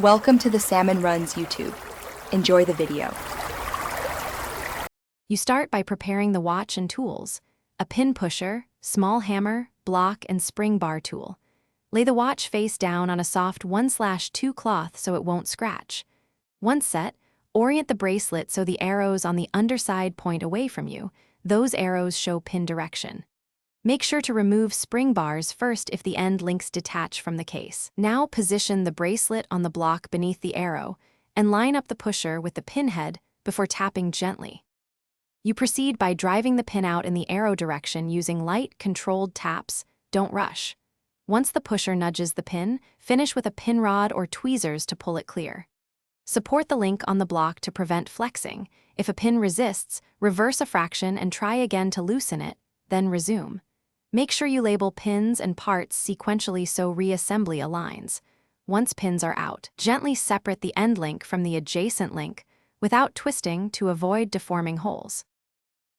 Welcome to the Salmon Runs YouTube. Enjoy the video. You start by preparing the watch and tools: a pin pusher, small hammer, block, and spring bar tool. Lay the watch face down on a soft 1/2 cloth so it won't scratch. Once set, orient the bracelet so the arrows on the underside point away from you. Those arrows show pin direction. Make sure to remove spring bars first if the end links detach from the case. Now position the bracelet on the block beneath the arrow and line up the pusher with the pin head before tapping gently. You proceed by driving the pin out in the arrow direction using light, controlled taps. Don't rush. Once the pusher nudges the pin, finish with a pin rod or tweezers to pull it clear. Support the link on the block to prevent flexing. If a pin resists, reverse a fraction and try again to loosen it, then resume. Make sure you label pins and parts sequentially so reassembly aligns. Once pins are out, gently separate the end link from the adjacent link without twisting to avoid deforming holes.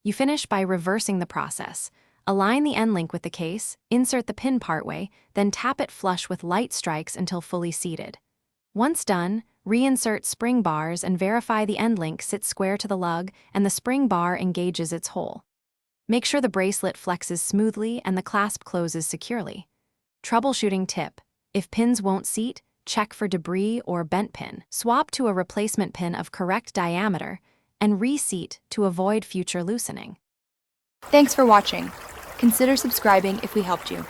You finish by reversing the process. Align the end link with the case, insert the pin partway, then tap it flush with light strikes until fully seated. Once done, reinsert spring bars and verify the end link sits square to the lug and the spring bar engages its hole. Make sure the bracelet flexes smoothly and the clasp closes securely. Troubleshooting tip: if pins won't seat, check for debris or bent pin. Swap to a replacement pin of correct diameter and reseat to avoid future loosening. Thanks for watching. Consider subscribing if we helped you.